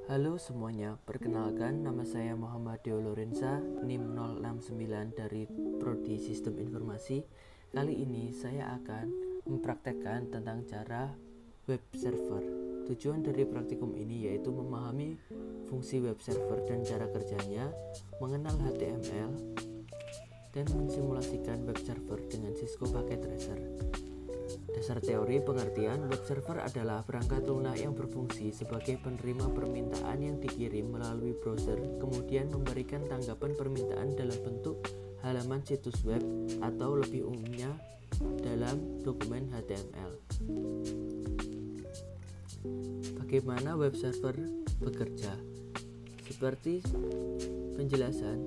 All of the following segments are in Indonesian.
Halo semuanya, perkenalkan nama saya Muhammad Deo Lorenza, NIM 069 dari Prodi Sistem Informasi. Kali ini saya akan mempraktekkan tentang cara web server. Tujuan dari praktikum ini yaitu memahami fungsi web server dan cara kerjanya, mengenal HTML, dan mensimulasikan web server dengan Cisco Packet Tracer. Dasar teori pengertian web server adalah perangkat lunak yang berfungsi sebagai penerima permintaan yang dikirim melalui browser, kemudian memberikan tanggapan permintaan dalam bentuk halaman situs web atau lebih umumnya dalam dokumen HTML. Bagaimana web server bekerja? Seperti penjelasan,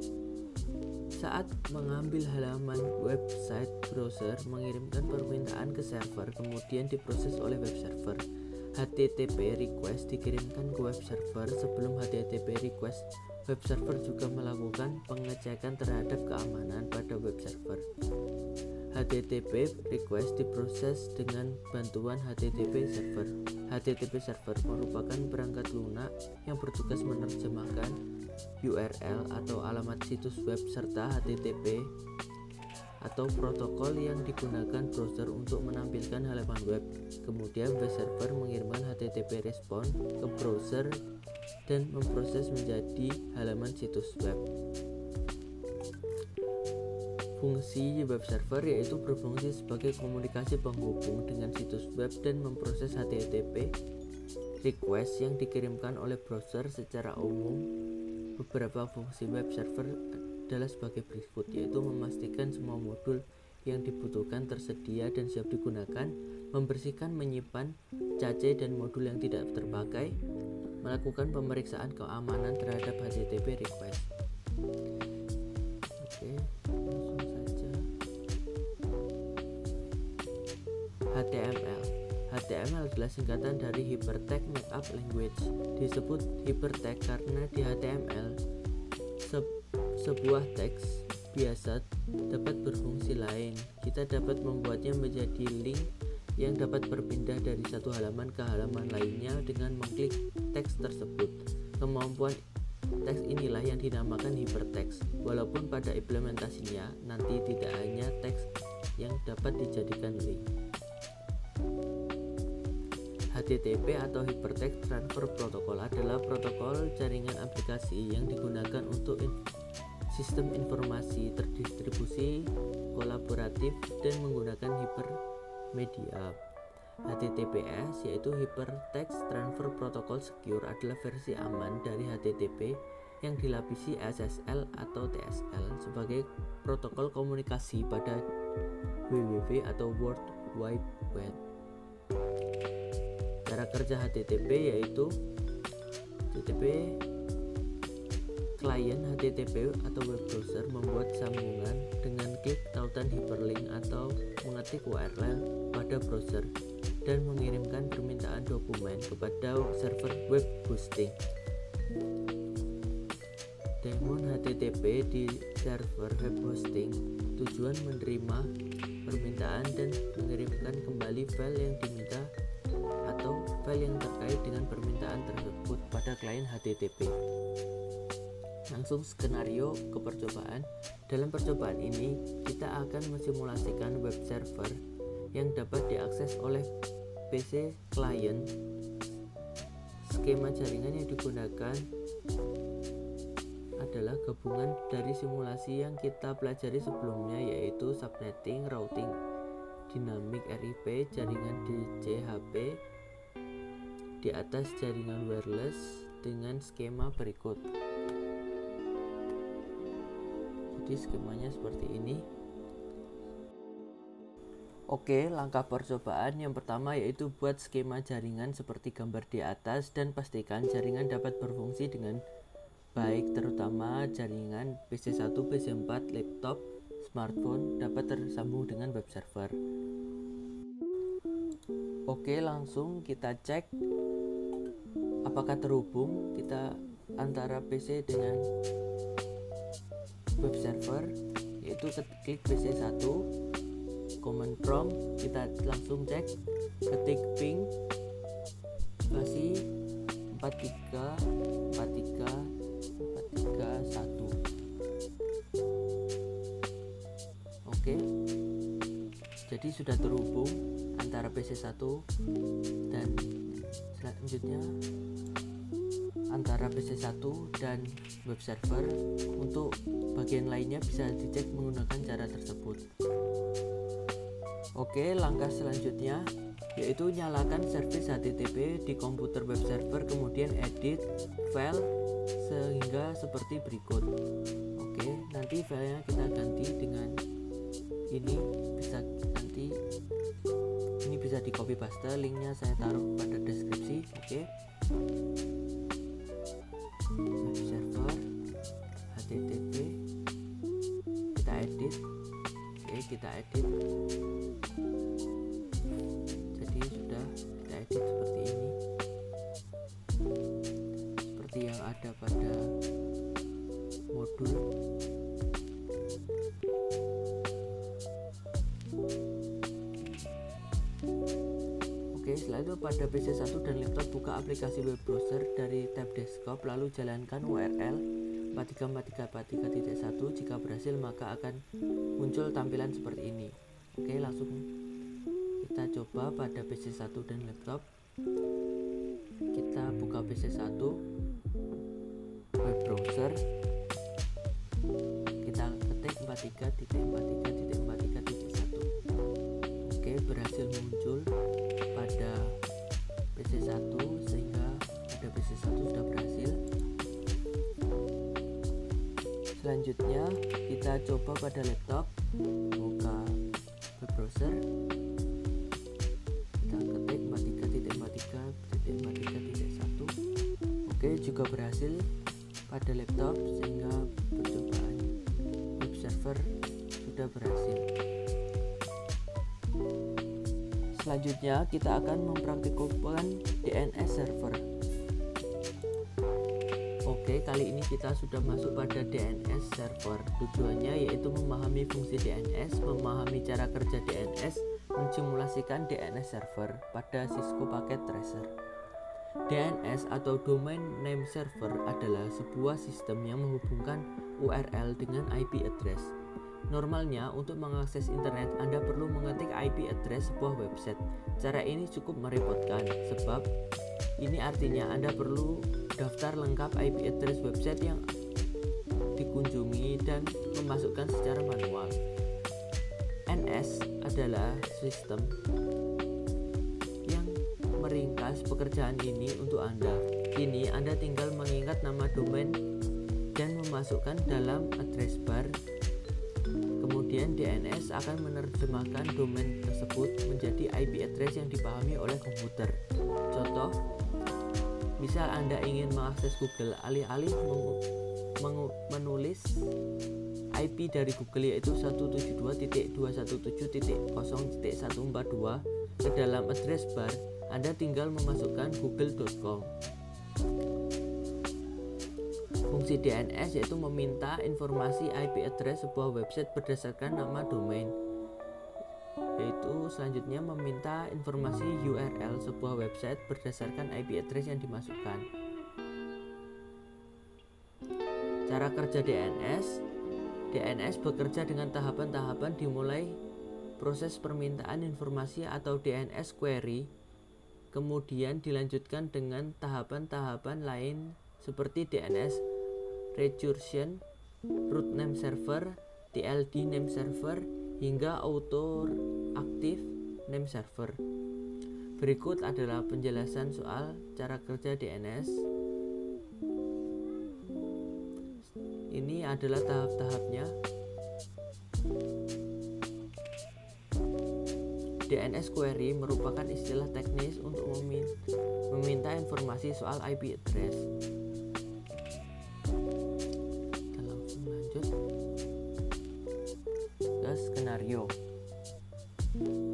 saat mengambil halaman website, browser mengirimkan permintaan ke server, kemudian diproses oleh web server. HTTP request dikirimkan ke web server. Sebelum HTTP request, web server juga melakukan pengecekan terhadap keamanan pada web server. HTTP request diproses dengan bantuan HTTP server. HTTP server merupakan perangkat lunak yang bertugas menerjemahkan URL atau alamat situs web serta HTTP atau protokol yang digunakan browser untuk menampilkan halaman web. Kemudian web server mengirimkan HTTP respon ke browser dan memproses menjadi halaman situs web. Fungsi web server yaitu berfungsi sebagai komunikasi penghubung dengan situs web dan memproses HTTP request yang dikirimkan oleh browser secara umum. Beberapa fungsi web server adalah sebagai berikut, yaitu memastikan semua modul yang dibutuhkan tersedia dan siap digunakan, membersihkan, menyimpan, cache dan modul yang tidak terpakai, melakukan pemeriksaan keamanan terhadap HTTP request. Oke, langsung saja. HTML. HTML adalah singkatan dari Hypertext Markup Language. Disebut hypertext karena di HTML sebuah teks biasa dapat berfungsi lain. Kita dapat membuatnya menjadi link yang dapat berpindah dari satu halaman ke halaman lainnya dengan mengklik teks tersebut. Kemampuan teks inilah yang dinamakan hypertext. Walaupun pada implementasinya nanti tidak hanya teks yang dapat dijadikan link. HTTP atau Hypertext Transfer Protocol adalah protokol jaringan aplikasi yang digunakan untuk sistem informasi terdistribusi, kolaboratif, dan menggunakan hipermedia. HTTPS yaitu Hypertext Transfer Protocol Secure adalah versi aman dari HTTP yang dilapisi SSL atau TSL sebagai protokol komunikasi pada WWW atau World Wide Web. Cara kerja HTTP yaitu HTTP klien HTTP atau web browser membuat sambungan dengan klik tautan hyperlink atau mengetik URL pada browser dan mengirimkan permintaan dokumen kepada server web hosting. Daemon HTTP di server web hosting tujuan menerima permintaan dan mengirimkan kembali file yang diminta atau file yang terkait dengan permintaan tersebut pada klien HTTP. Langsung skenario ke percobaan. Dalam percobaan ini, kita akan mensimulasikan web server yang dapat diakses oleh PC klien. Skema jaringan yang digunakan adalah gabungan dari simulasi yang kita pelajari sebelumnya, yaitu subnetting, routing, dynamic RIP, jaringan DCHP di atas jaringan wireless dengan skema berikut. Jadi skemanya seperti ini. Oke, langkah percobaan yang pertama yaitu buat skema jaringan seperti gambar di atas dan pastikan jaringan dapat berfungsi dengan baik, terutama jaringan PC1, PC4, laptop, smartphone dapat tersambung dengan web server. Oke, langsung kita cek apakah terhubung kita antara PC dengan web server, yaitu klik PC1, command prompt kita langsung cek, ketik ping spasi 43 Jadi sudah terhubung antara PC1 dan selanjutnya antara PC1 dan web server. Untuk bagian lainnya bisa dicek menggunakan cara tersebut. Oke, langkah selanjutnya yaitu nyalakan servis HTTP di komputer web server, kemudian edit file sehingga seperti berikut. Oke, nanti filenya kita ganti dengan ini, bisa di copy paste, linknya saya taruh pada deskripsi. Oke, web server HTTP kita edit. Oke, kita edit. Jadi sudah kita edit seperti ini, seperti yang ada pada modul. Oke, setelah itu pada PC1 dan laptop buka aplikasi web browser dari tab desktop, lalu jalankan URL 4343.1. Jika berhasil maka akan muncul tampilan seperti ini. Oke, langsung kita coba pada PC1 dan laptop. Kita buka PC1 web browser, kita ketik 43.43.43.1. Oke, berhasil muncul pada PC1 sehingga pada PC1 sudah berhasil. Selanjutnya kita coba pada laptop, buka web browser, kita ketik 43.43.43.1. Oke, juga berhasil pada laptop sehingga percobaan web server sudah berhasil. Selanjutnya kita akan mempraktikkan DNS server. Oke, kali ini kita sudah masuk pada DNS server. Tujuannya yaitu memahami fungsi DNS, memahami cara kerja DNS, mensimulasikan DNS server pada Cisco Packet Tracer. DNS atau Domain Name Server adalah sebuah sistem yang menghubungkan URL dengan IP address. Normalnya untuk mengakses internet Anda perlu mengetik IP address sebuah website. Cara ini cukup merepotkan sebab ini artinya Anda perlu daftar lengkap IP address website yang dikunjungi dan memasukkan secara manual. NS adalah sistem yang meringkas pekerjaan ini untuk Anda. Kini Anda tinggal mengingat nama domain dan memasukkan dalam address bar. Kemudian DNS akan menerjemahkan domain tersebut menjadi IP address yang dipahami oleh komputer. Contoh, misal Anda ingin mengakses Google, alih-alih menulis IP dari Google yaitu 172.217.0.142 ke dalam address bar, Anda tinggal memasukkan google.com. Fungsi DNS yaitu meminta informasi IP address sebuah website berdasarkan nama domain, yaitu selanjutnya meminta informasi URL sebuah website berdasarkan IP address yang dimasukkan. Cara kerja DNS bekerja dengan tahapan-tahapan, dimulai proses permintaan informasi atau DNS query, kemudian dilanjutkan dengan tahapan-tahapan lain seperti DNS recursion, root name server, TLD name server, hingga auto active name server. Berikut adalah penjelasan soal cara kerja DNS. Ini adalah tahap-tahapnya. DNS query merupakan istilah teknis untuk meminta informasi soal IP address. Kita langsung lanjut ke skenario.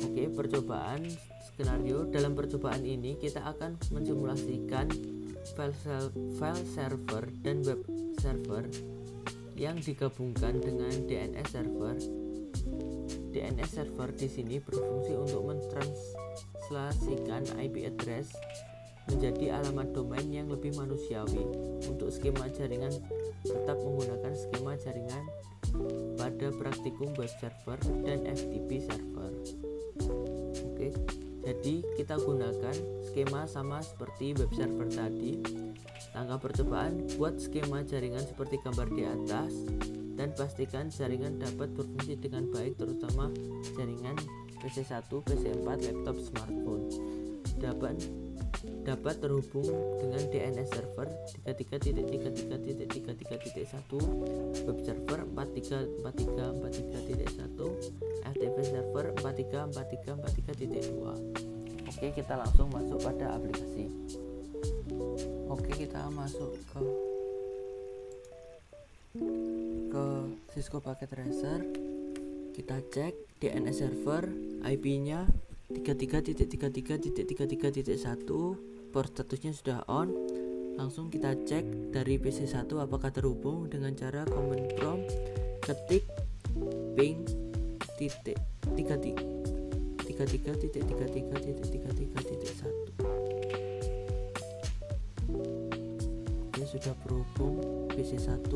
Oke, percobaan skenario. Dalam percobaan ini kita akan mensimulasikan file server dan web server yang digabungkan dengan DNS server. DNS server di sini berfungsi untuk mentranslasikan IP address menjadi alamat domain yang lebih manusiawi. Untuk skema jaringan tetap menggunakan skema jaringan pada praktikum web server dan FTP server. Oke, jadi kita gunakan skema sama seperti web server tadi. Langkah percobaan, buat skema jaringan seperti gambar di atas dan pastikan jaringan dapat berfungsi dengan baik, terutama jaringan PC1, PC4, laptop, smartphone. Dapat terhubung dengan DNS server 33.33.33.1, web server 43.43.43.1, FTP server 43.43.43.2. Oke, kita langsung masuk pada aplikasi. Oke, kita masuk ke Cisco Packet Tracer. Kita cek DNS server, IP-nya 33.33.33.1, port statusnya sudah on. Langsung kita cek dari PC1 apakah terhubung dengan cara command prompt ketik ping titik 33.33.33.1. Oke, sudah berhubung PC1.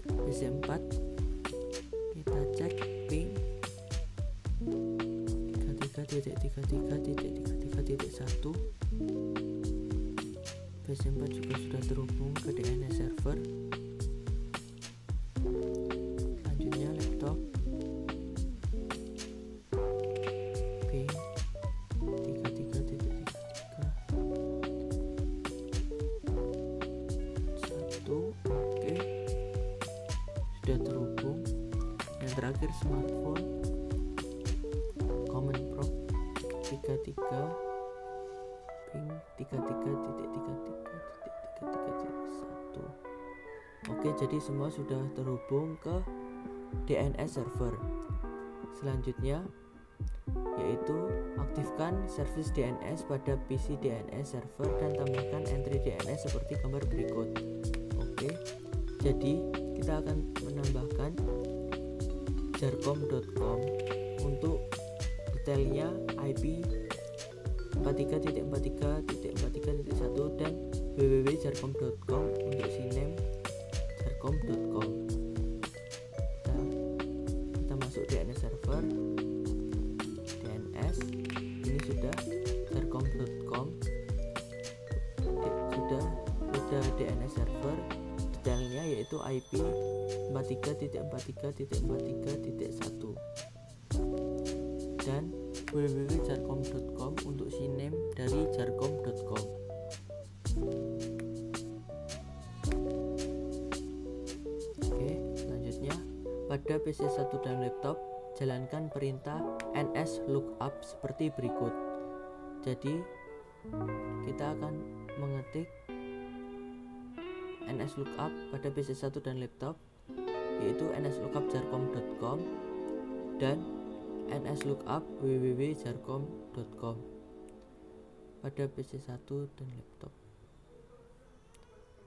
PC4 kita cek ping 33.33.33.1. PC4 juga sudah terhubung ke DNS server. Selanjutnya laptop ping 33.33.1. Oke, sudah terhubung. Yang terakhir smartphone, command prompt 33 ping 33.33.33.1. Oke, jadi semua sudah terhubung ke DNS server. Selanjutnya yaitu aktifkan service DNS pada PC DNS server dan tambahkan entry DNS seperti gambar berikut. Oke, jadi kita akan menambahkan jarcom.com untuk detailnya IP 43.43.43.1 dan www.jarcom.com untuk siname jarcom.com. Kita masuk DNS server. DNS ini sudah jarcom.com, sudah DNS server, detailnya yaitu IP 43.43.43.1 dan www.jarcom.com untuk siname dari jarcom.com. Oke, selanjutnya pada PC1 dan laptop jalankan perintah nslookup seperti berikut. Jadi kita akan mengetik nslookup pada PC1 dan laptop, yaitu nslookup jarcom.com dan nslookup www.jarcom.com pada PC1 dan laptop.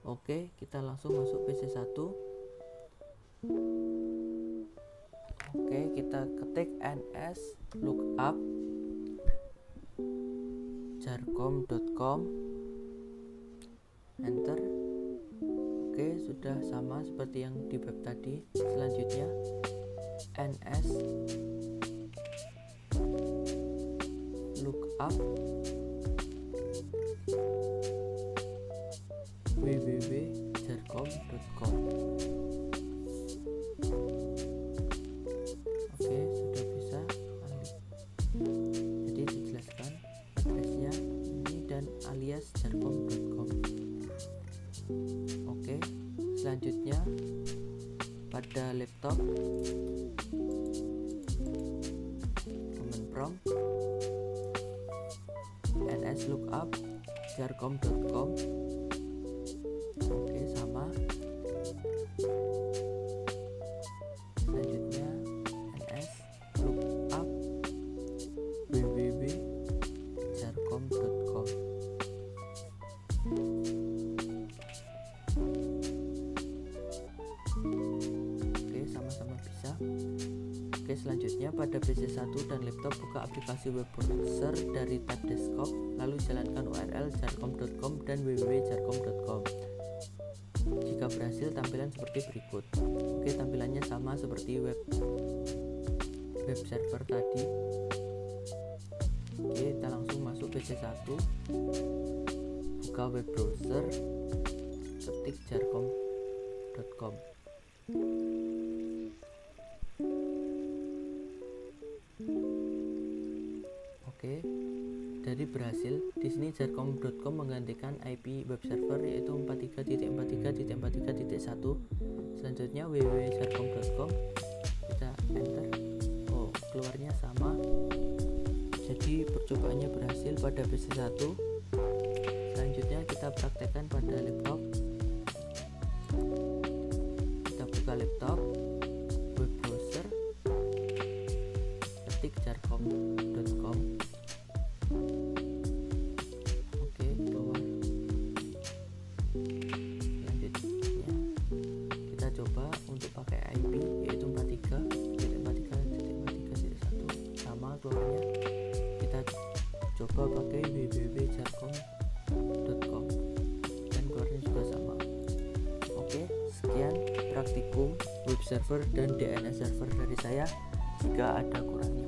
Oke, kita langsung masuk PC1. Oke, kita ketik nslookup jarcom.com, enter. Oke, sudah sama seperti yang di web tadi. Selanjutnya ns lookup www.jarcom.com. Oke, sudah bisa. Jadi dijelaskan addressnya ini dan alias jarcom.com. Oke, selanjutnya pada laptop command prompt nslookup jarcom.com. Oke, sama. Selanjutnya nslookup www.jarcom.com. Oke, sama-sama bisa. Oke, selanjutnya pada PC1 dan laptop buka aplikasi web browser dari tab desktop, lalu jalankan URL jarcom.com dan www.jarcom.com. Jika berhasil, tampilan seperti berikut. Oke, tampilannya sama seperti web server tadi. Oke, kita langsung masuk PC1, buka web browser, ketik jarkom.com. Oke, dari berhasil. Di sini jarkom.com menggantikan IP web server yaitu 43.43.43.1. Selanjutnya www.jarkom.com, kita enter. Oh, keluarnya sama. Jadi percobaannya berhasil pada PC1. Selanjutnya kita praktekkan pada laptop. Kita buka laptop, web browser, ketik jarkom.com. Oke, keluar. Selanjutnya kita coba untuk pakai IP yaitu 43.43.43.1, sama keluarnya. Kita coba pakai www.jarkom.com dan keluarnya juga sama. Oke, sekian praktikum web server dan DNS server dari saya. Jika ada kurangnya